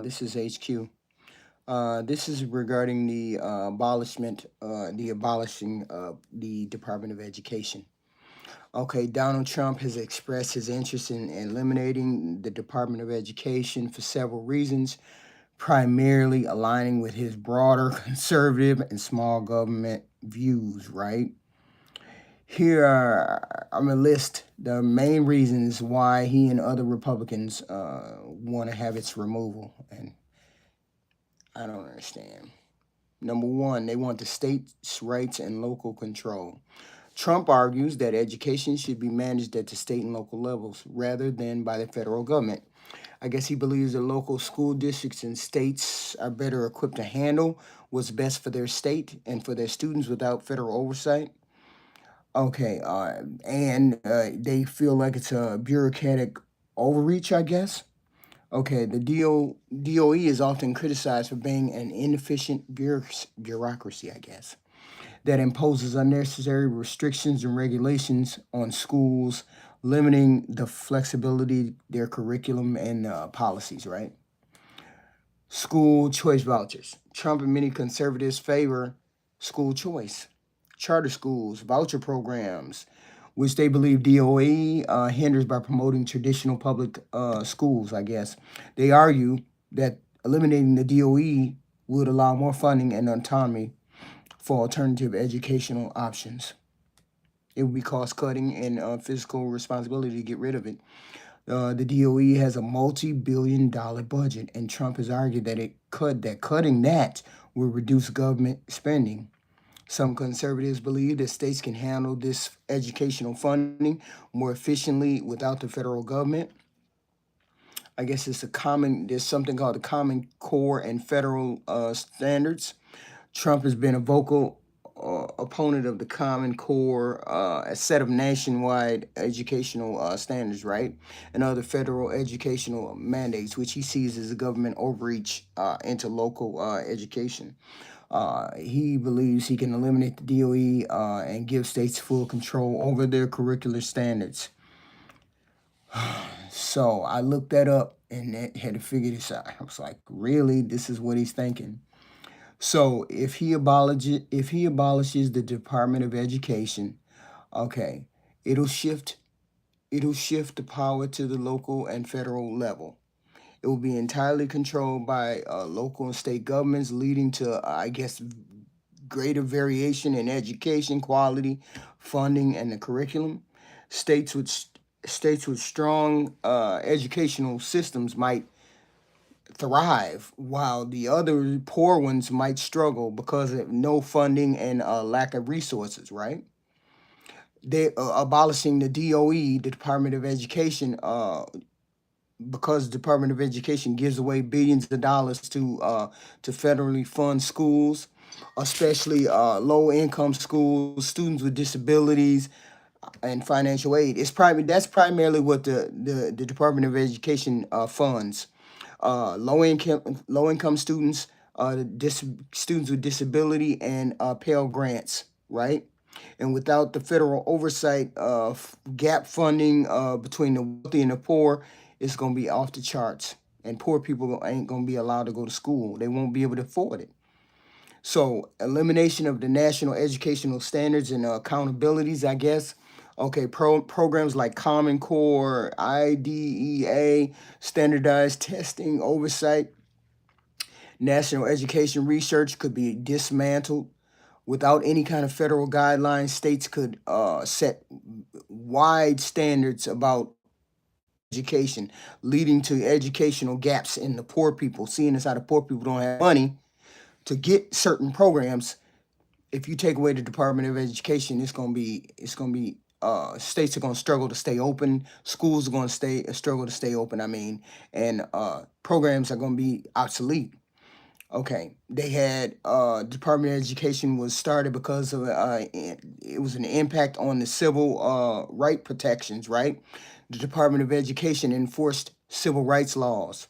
This is HQ. This is regarding the abolishing of the Department of Education. Okay, Donald Trump has expressed his interest in eliminating the Department of Education for several reasons, primarily aligning with his broader conservative and small government views, right? Here are, I'm going to list the main reasons why he and other Republicans want to have its removal. And I don't understand. Number one, they want the states' rights and local control. Trump argues that education should be managed at the state and local levels rather than by the federal government. I guess he believes that local school districts and states are better equipped to handle what's best for their state and for their students without federal oversight. Okay, and they feel like it's a bureaucratic overreach, I guess. Okay, the DOE is often criticized for being an inefficient bureaucracy, I guess, that imposes unnecessary restrictions and regulations on schools, limiting the flexibility, their curriculum, and policies, right? School choice vouchers. Trump and many conservatives favor school choice, charter schools, voucher programs, which they believe DOE hinders by promoting traditional public schools, I guess. They argue that eliminating the DOE would allow more funding and autonomy for alternative educational options. It would be cost cutting and fiscal responsibility to get rid of it. The DOE has a multi-billion-dollar budget, and Trump has argued that cutting that will reduce government spending. Some conservatives believe that states can handle this educational funding more efficiently without the federal government. I guess there's something called the Common Core and federal standards. Trump has been a vocal opponent of the Common Core, a set of nationwide educational standards, right? And other federal educational mandates, which he sees as a government overreach into local education. He believes he can eliminate the DOE and give states full control over their curricular standards. So I looked that up and had to figure this out. I was like, really? This is what he's thinking. So if he abolishes the Department of Education, okay, it'll shift it'll shift the power to the local and federal level. It will be entirely controlled by local and state governments, leading to, I guess, greater variation in education quality, funding, and the curriculum. States with states with strong educational systems might thrive, while the other poor ones might struggle because of no funding and lack of resources. Right? They abolishing the DOE, the Department of Education, because the Department of Education gives away billions of dollars to federally fund schools, especially low income schools, students with disabilities, and financial aid. That's primarily what the Department of Education funds. Low income students, students with disability, and Pell grants, right? And without the federal oversight of gap funding between the wealthy and the poor, it's going to be off the charts. And poor people ain't going to be allowed to go to school. They won't be able to afford it. So, elimination of the national educational standards and accountabilities, I guess. Okay, programs like Common Core, IDEA, standardized testing, oversight, national education research could be dismantled. Without any kind of federal guidelines, states could set wide standards about education, leading to educational gaps in the poor people. Seeing as how the poor people don't have money to get certain programs, if you take away the Department of Education, it's gonna be states are gonna struggle to stay open, schools are gonna stay struggle to stay open. I mean, and programs are gonna be obsolete. Okay, they had Department of Education was started because of it was an impact on the civil right protections, right? The Department of Education enforced civil rights laws,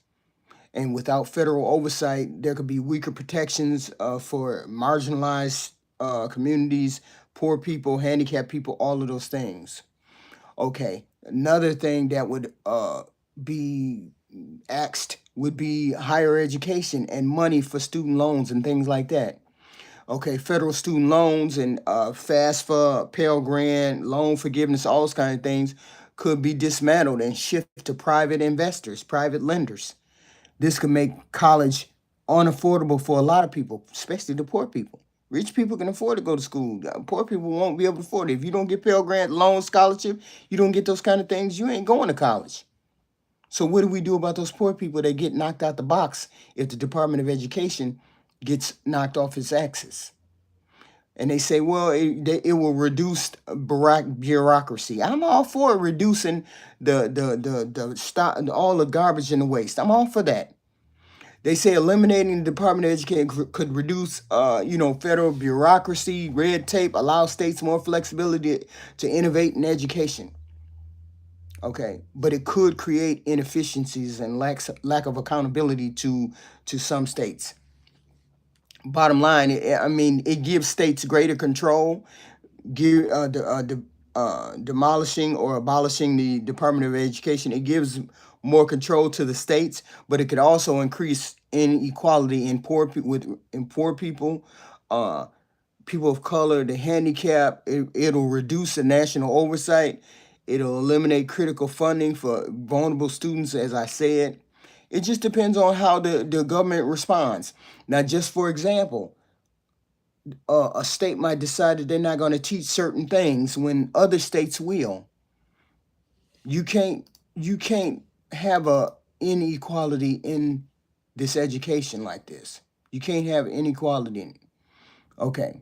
and without federal oversight, there could be weaker protections for marginalized communities, poor people, handicapped people, all of those things. Okay, another thing that would be axed would be higher education and money for student loans and things like that. Okay, federal student loans and FAFSA, Pell Grant, loan forgiveness, all those kind of things could be dismantled and shift to private investors, private lenders. This could make college unaffordable for a lot of people, especially the poor people. Rich people can afford to go to school. Poor people won't be able to afford it. If you don't get Pell Grant, loan, scholarship, you don't get those kind of things, you ain't going to college. So what do we do about those poor people that get knocked out the box if the Department of Education gets knocked off its axis? And they say, well, it will reduce bureaucracy. I'm all for reducing the stop all the garbage and the waste. I'm all for that. They say eliminating the Department of Education could reduce, federal bureaucracy, red tape, allow states more flexibility to innovate in education. Okay, but it could create inefficiencies and lack of accountability to some states. Bottom line, it gives states greater control, demolishing or abolishing the Department of Education. It gives more control to the states, but it could also increase inequality in poor people, uh, people of color, the handicapped. It'll reduce the national oversight. It'll eliminate critical funding for vulnerable students, as I said. It just depends on how the government responds. Now, just for example, a state might decide that they're not going to teach certain things when other states will. You can't have a inequality in this education like this. You can't have inequality in it. Okay.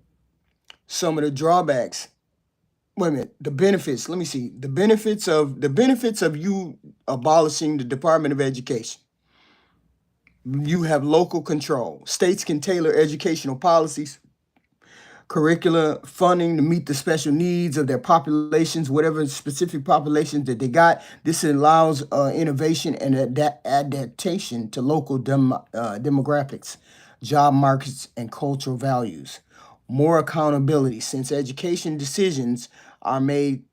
Some of the drawbacks. Wait a minute. The benefits. Let me see. The benefits of you abolishing the Department of Education. You have local control. States can tailor educational policies, curricula, funding to meet the special needs of their populations, whatever specific populations that they got. This allows innovation and adaptation to local demographics, job markets, and cultural values. More accountability, since education decisions are made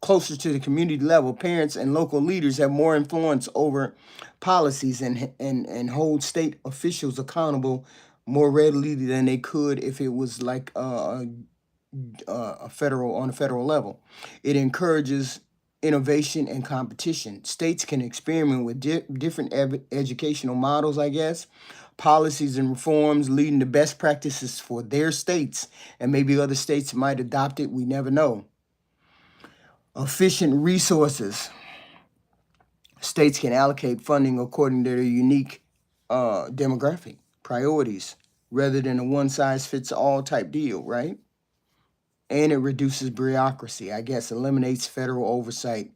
closer to the community level. Parents and local leaders have more influence over policies and hold state officials accountable more readily than they could if it was like a federal on a federal level. It encourages innovation and competition. States can experiment with different educational models, I guess, policies and reforms leading to best practices for their states, and maybe other states might adopt it. We never know. Efficient resources. States can allocate funding according to their unique demographic priorities rather than a one-size-fits-all type deal, right? And it reduces bureaucracy, I guess, eliminates federal oversight.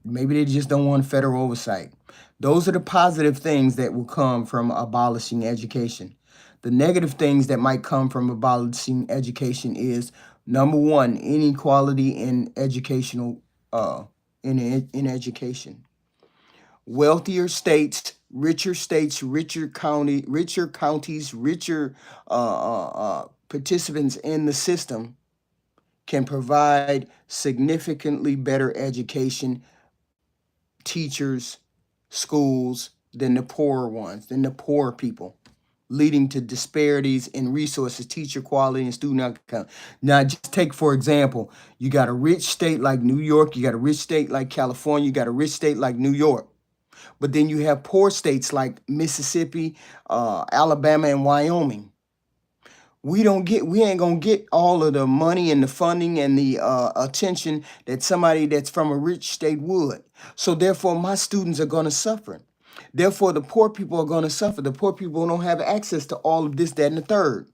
Maybe they just don't want federal oversight. Those are the positive things that will come from abolishing education. The negative things that might come from abolishing education is, number one, inequality in educational in education. Wealthier states, richer counties, richer participants in the system can provide significantly better education, teachers, schools than the poorer ones, than the poor people, leading to disparities in resources, teacher quality, and student outcome. Now, just take, for example, you got a rich state like New York, you got a rich state like California, you got a rich state like New York. But then you have poor states like Mississippi, Alabama, and Wyoming. We ain't gonna get all of the money and the funding and the attention that somebody that's from a rich state would. So therefore, my students are gonna suffer. Therefore, the poor people are gonna suffer. The poor people don't have access to all of this, that, and the third.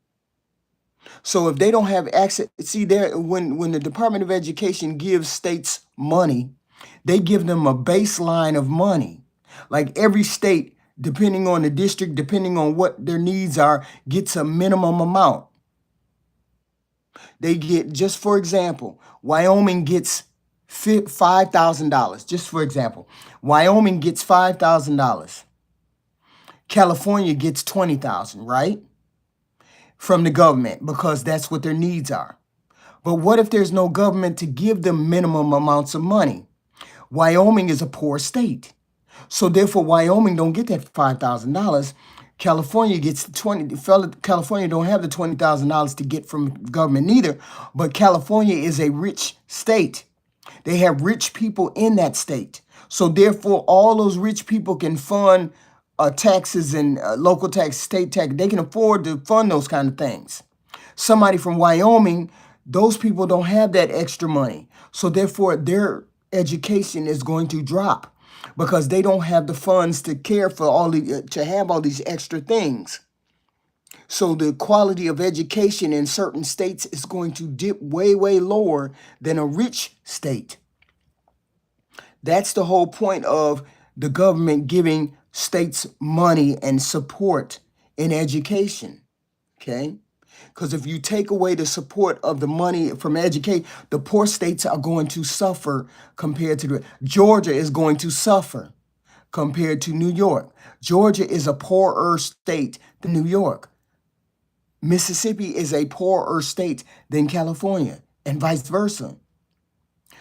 So if they don't have access, see there, when the Department of Education gives states money, they give them a baseline of money. Like every state, depending on the district, depending on what their needs are, gets a minimum amount. They get, just for example, Wyoming gets $5,000. Just for example, Wyoming gets $5,000. California gets $20,000, right? From the government, because that's what their needs are. But what if there's no government to give them minimum amounts of money? Wyoming is a poor state. So therefore, Wyoming don't get that $5,000. California gets the 20. California don't have the $20,000 to get from government neither. But California is a rich state. They have rich people in that state. So therefore, all those rich people can fund taxes and local tax, state tax. They can afford to fund those kind of things. Somebody from Wyoming, those people don't have that extra money. So therefore, their education is going to drop because they don't have the funds to care for to have all these extra things. So the quality of education in certain states is going to dip way, way lower than a rich state. That's the whole point of the government giving states money and support in education. Okay? Because if you take away the support of the money from educate, the poor states are going to suffer compared to Georgia is going to suffer compared to New York. Georgia is a poorer state than New York. Mississippi is a poorer state than California, and vice versa.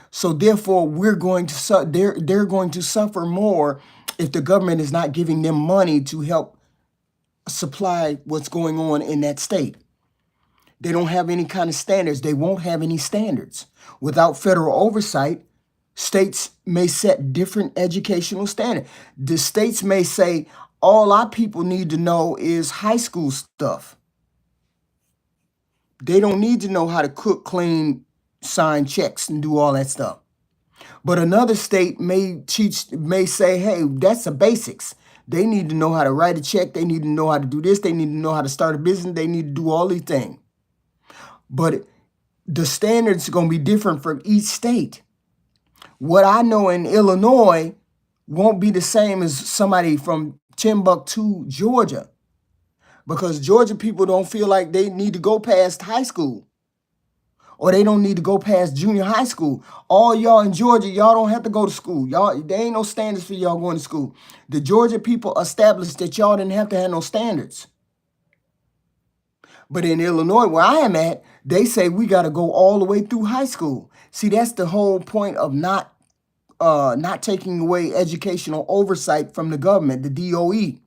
So therefore, they're going to suffer more if the government is not giving them money to help supply what's going on in that state. They don't have any kind of standards. They won't have any standards. Without federal oversight, states may set different educational standards. The states may say, all our people need to know is high school stuff. They don't need to know how to cook, clean, sign checks, and do all that stuff. But another state may say, hey, that's the basics. They need to know how to write a check. They need to know how to do this. They need to know how to start a business. They need to do all these things. But the standards are going to be different from each state. What I know in Illinois won't be the same as somebody from Timbuktu, Georgia, because Georgia people don't feel like they need to go past high school, or they don't need to go past junior high school. All y'all in Georgia, y'all don't have to go to school. There ain't no standards for y'all going to school. The Georgia people established that y'all didn't have to have no standards. But in Illinois, where I am at, they say we got to go all the way through high school. See, that's the whole point of not taking away educational oversight from the government, the DOE.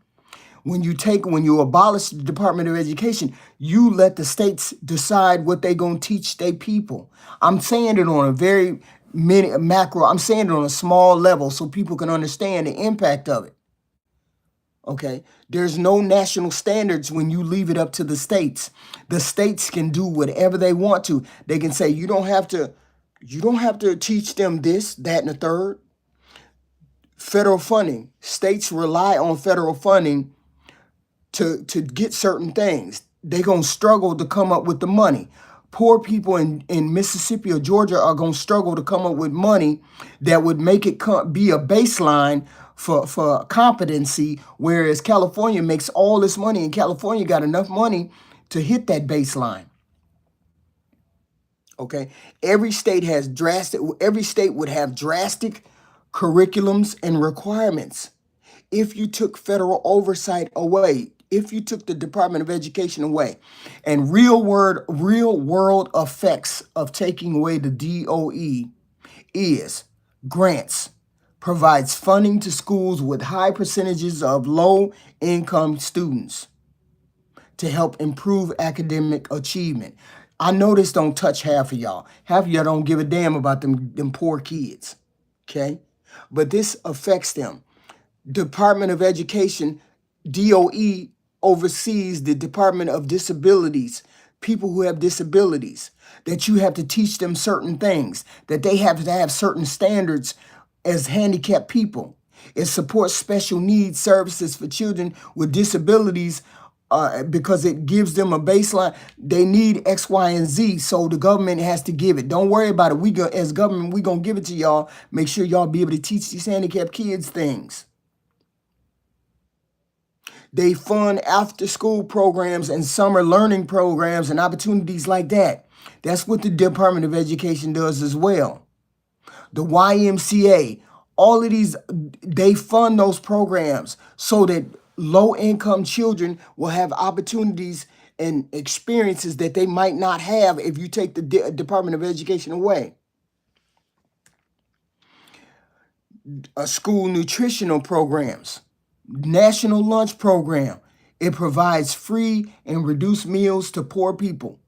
When you abolish the Department of Education, you let the states decide what they're going to teach their people. I'm saying it on a very macro. I'm saying it on a small level so people can understand the impact of it. Okay, there's no national standards when you leave it up to the states. The states can do whatever they want to. They can say you don't have to teach them this, that, and the third. Federal funding. States rely on federal funding to get certain things. They're gonna struggle to come up with the money. Poor people in Mississippi or Georgia are gonna struggle to come up with money that would make it be a baseline for competency, whereas California makes all this money, and California got enough money to hit that baseline. Okay, every state would have drastic curriculums and requirements. If you took federal oversight away, if you took the Department of Education away, and real world effects of taking away the DOE is grants, provides funding to schools with high percentages of low-income students to help improve academic achievement. I know this don't touch half of y'all. Half of y'all don't give a damn about them poor kids, okay? But this affects them. Department of Education, DOE, oversees the Department of Disabilities, people who have disabilities, that you have to teach them certain things, that they have to have certain standards as handicapped people. It supports special needs services for children with disabilities because it gives them a baseline. They need X, Y, and Z, so the government has to give it. Don't worry about it. As government, we gonna give it to y'all. Make sure y'all be able to teach these handicapped kids things. They fund after-school programs and summer learning programs and opportunities like that. That's what the Department of Education does as well. The YMCA, all of these, they fund those programs so that low-income children will have opportunities and experiences that they might not have if you take the Department of Education away. School nutritional programs, national lunch program. It provides free and reduced meals to poor people.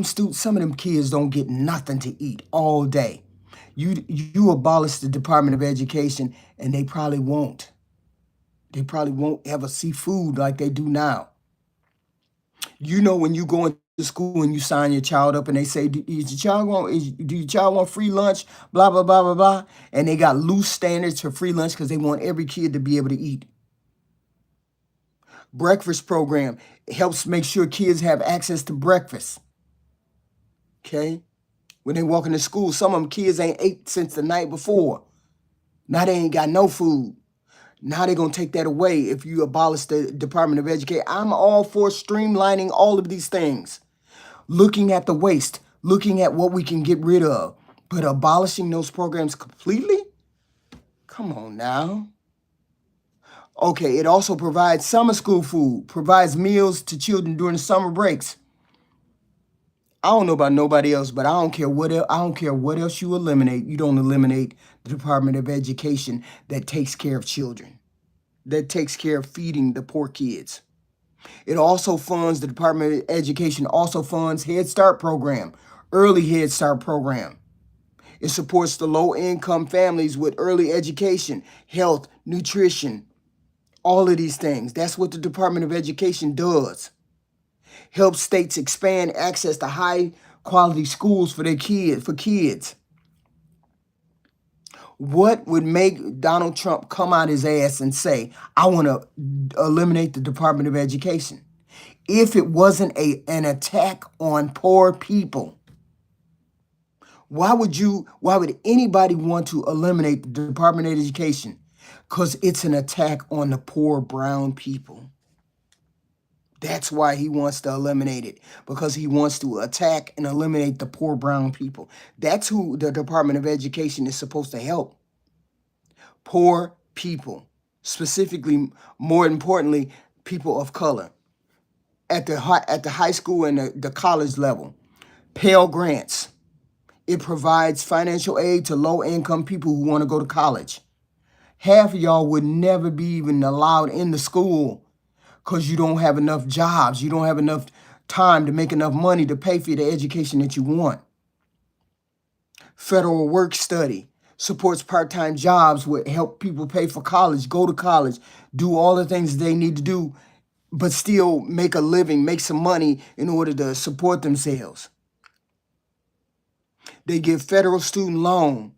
Some of them kids don't get nothing to eat all day. You abolish the Department of Education, and they probably won't. They probably won't ever see food like they do now. When you go into school and you sign your child up and they say, do your child want free lunch? Blah, blah, blah, blah, blah. And they got loose standards for free lunch because they want every kid to be able to eat. Breakfast program helps make sure kids have access to breakfast. Okay? When they walk into school, some of them kids ain't ate since the night before. Now they ain't got no food. Now they're going to take that away if you abolish the Department of Education. I'm all for streamlining all of these things, looking at the waste, looking at what we can get rid of. But abolishing those programs completely? Come on now. Okay, it also provides summer school food, provides meals to children during the summer breaks. I don't know about nobody else, but I don't care what else you eliminate. You don't eliminate the Department of Education that takes care of children, that takes care of feeding the poor kids. It also funds, the Department of Education also funds Head Start program, early Head Start program. It supports the low-income families with early education, health, nutrition, all of these things. That's what the Department of Education does. Helps states expand access to high-quality schools for kids. What would make Donald Trump come out his ass and say, I want to eliminate the Department of Education? If it wasn't an attack on poor people, why would anybody want to eliminate the Department of Education? Because it's an attack on the poor brown people. That's why he wants to eliminate it, because he wants to attack and eliminate the poor brown people. That's who the Department of Education is supposed to help. Poor people, specifically, more importantly, people of color. At the high school and the college level, Pell Grants. It provides financial aid to low-income people who want to go to college. Half of y'all would never be even allowed in the school because you don't have enough jobs. You don't have enough time to make enough money to pay for the education that you want. Federal Work Study supports part-time jobs, would help people pay for college, go to college, do all the things they need to do, but still make a living, make some money in order to support themselves. They give federal student loan.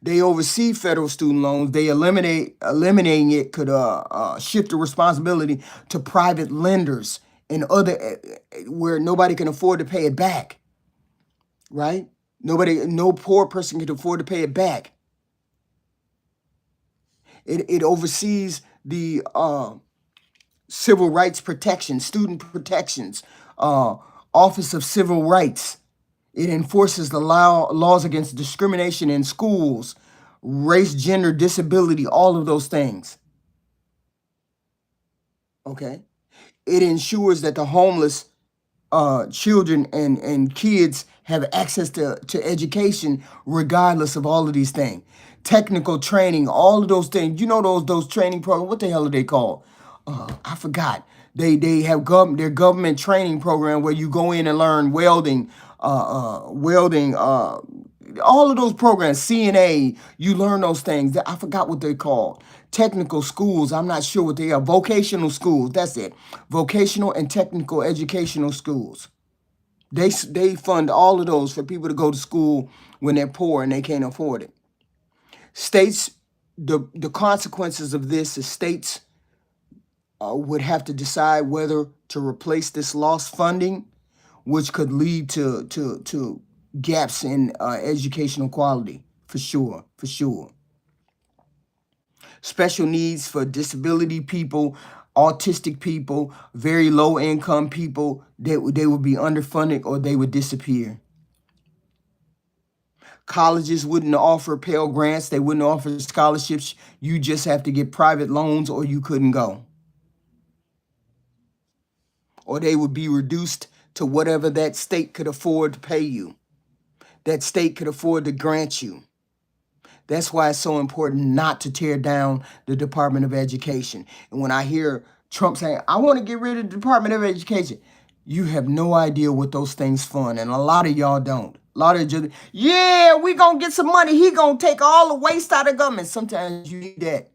They oversee federal student loans. They eliminating it could shift the responsibility to private lenders and other where nobody can afford to pay it back. Right? No poor person can afford to pay it back. It oversees the civil rights protection, student protections, Office of Civil Rights. It enforces the laws against discrimination in schools, race, gender, disability, all of those things. Okay? It ensures that the homeless children and kids have access to education regardless of all of these things. Technical training, all of those things. Those training programs, what the hell are they called? I forgot. They have their government training program where you go in and learn welding, all of those programs, CNA, you learn those things. I forgot what they're called. Technical schools, I'm not sure what they are. Vocational schools, that's it. Vocational and technical educational schools. They fund all of those for people to go to school when they're poor and they can't afford it. States, the consequences of this is states would have to decide whether to replace this lost funding, which could lead to gaps in educational quality, for sure. Special needs for disability people, autistic people, very low income people, they would be underfunded or they would disappear. Colleges wouldn't offer Pell Grants. They wouldn't offer scholarships. You just have to get private loans or you couldn't go. Or they would be reduced to whatever that state could afford to pay you. That state could afford to grant you. That's why it's so important not to tear down the Department of Education. And when I hear Trump saying, I want to get rid of the Department of Education, you have no idea what those things fund. And a lot of y'all don't. A lot of just, yeah, we going to get some money. He going to take all the waste out of government. Sometimes you need that.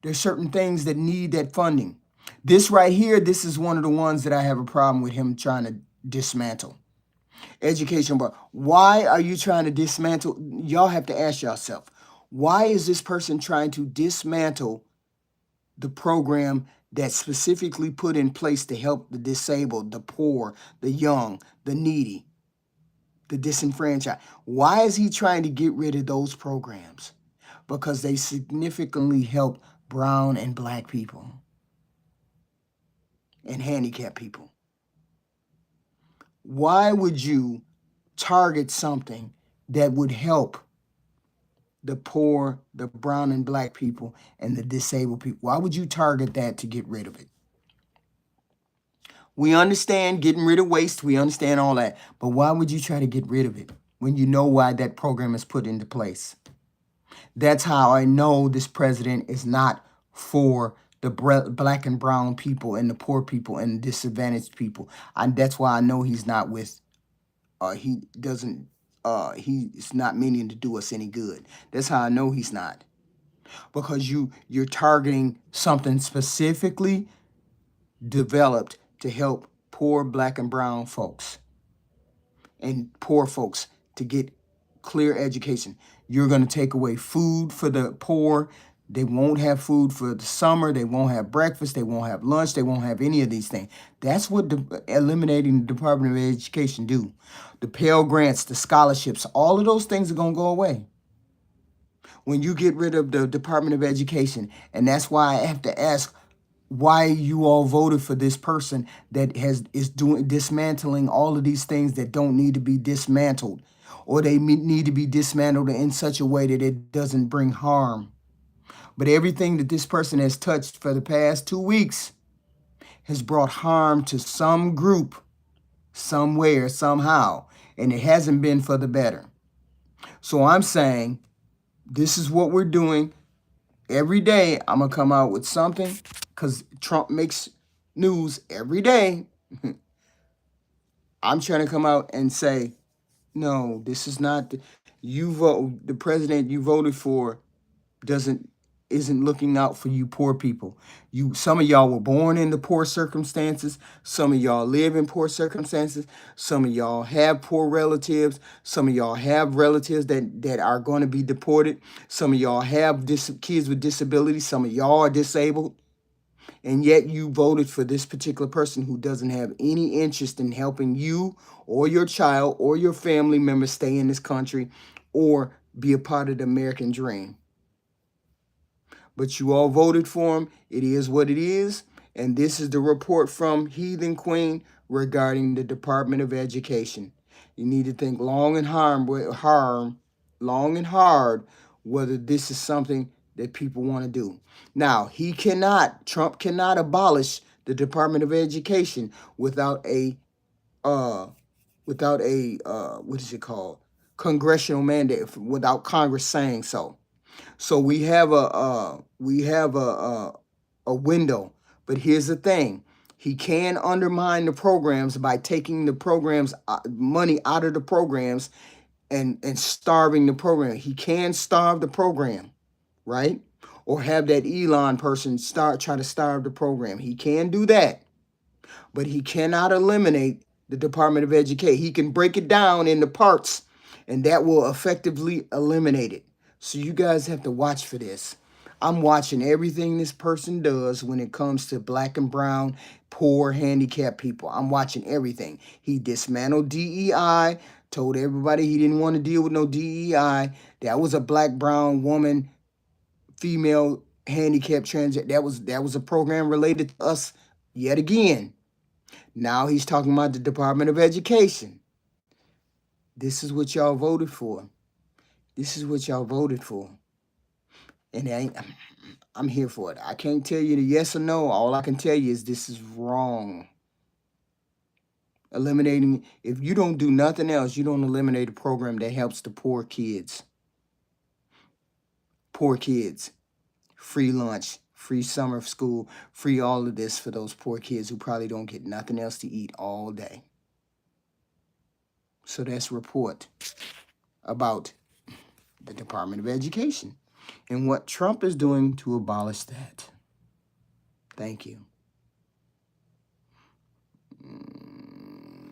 There's certain things that need that funding. This right here, this is one of the ones that I have a problem with him trying to dismantle. Education, but why are you trying to dismantle? Y'all have to ask yourself, why is this person trying to dismantle the program that's specifically put in place to help the disabled, the poor, the young, the needy, the disenfranchised? Why is he trying to get rid of those programs? Because they significantly help brown and black people and handicapped people. Why would you target something that would help the poor, the brown and black people, and the disabled people? Why would you target that to get rid of it? We understand getting rid of waste. We understand all that. But why would you try to get rid of it when you know why that program is put into place? That's how I know this president is not for the black and brown people and the poor people and the disadvantaged people. And that's why I know he's not with, he's not meaning to do us any good. That's how I know he's not. Because you're targeting something specifically developed to help poor black and brown folks and poor folks to get clear education. You're going to take away food for the poor. They won't have food for the summer. They won't have breakfast. They won't have lunch. They won't have any of these things. That's what eliminating the Department of Education do. The Pell Grants, the scholarships, all of those things are going to go away when you get rid of the Department of Education. And that's why I have to ask why you all voted for this person that is dismantling all of these things that don't need to be dismantled, or they need to be dismantled in such a way that it doesn't bring harm. But everything that this person has touched for the past 2 weeks has brought harm to some group, somewhere, somehow, and it hasn't been for the better. So I'm saying this is what we're doing. Every day, I'm going to come out with something because Trump makes news every day. I'm trying to come out and say, no, this is not the president you voted for isn't looking out for you poor people. Some of y'all were born into poor circumstances. Some of y'all live in poor circumstances. Some of y'all have poor relatives. Some of y'all have relatives that are going to be deported. Some of y'all have kids with disabilities. Some of y'all are disabled. And yet you voted for this particular person who doesn't have any interest in helping you or your child or your family member stay in this country or be a part of the American dream. But you all voted for him. It is what it is. And this is the report from Heathen Queen regarding the Department of Education. You need to think long and hard whether this is something that people want to do. Now, Trump cannot abolish the Department of Education without a what is it called? Congressional mandate, without Congress saying so. So we have a window, but here's the thing: he can undermine the programs by taking the programs money out of the programs and starving the program. He can starve the program, right? Or have that Elon person try to starve the program. He can do that, but he cannot eliminate the Department of Education. He can break it down into parts, and that will effectively eliminate it. So you guys have to watch for this. I'm watching everything this person does when it comes to black and brown, poor, handicapped people. I'm watching everything. He dismantled DEI, told everybody he didn't want to deal with no DEI. That was a black, brown woman, female, handicapped, trans. That was a program related to us yet again. Now he's talking about the Department of Education. This is what y'all voted for. This is what y'all voted for. And I'm here for it. I can't tell you the yes or no. All I can tell you is this is wrong. Eliminating, if you don't do nothing else, you don't eliminate a program that helps the poor kids. Poor kids, free lunch, free summer school, free all of this for those poor kids who probably don't get nothing else to eat all day. So that's a report about the Department of Education and what Trump is doing to abolish that. Thank you.